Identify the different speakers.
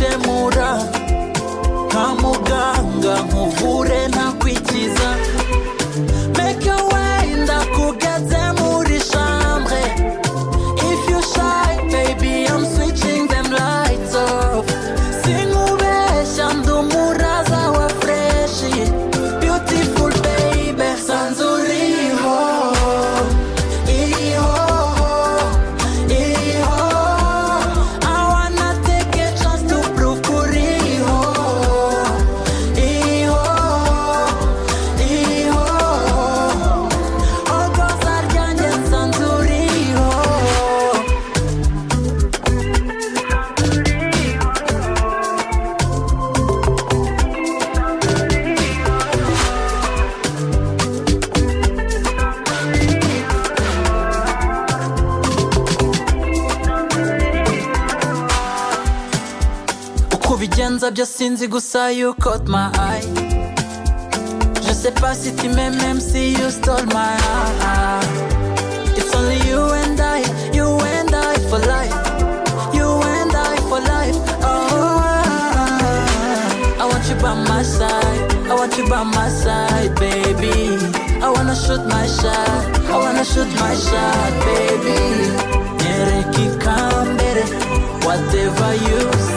Speaker 1: kukemura, nka muganga nkuvure ntakwikiza. Make your way ndakugeze muri chambre. If you shy baby I'm switching them lights off. Sinkubeshya ndumuraza wa fresh, beautiful baby sanzuriho. Kubigenza byo sinzi gusa you caught my eye. Je sais pas si tu m'aimes même si you stole my heart. It's only you and I for life. You and I for life. Oh, I want you by my side. I want you by my side, baby. I wanna shoot my shot. I wanna shoot my shot, baby. Nyereki kambere, whatever you say.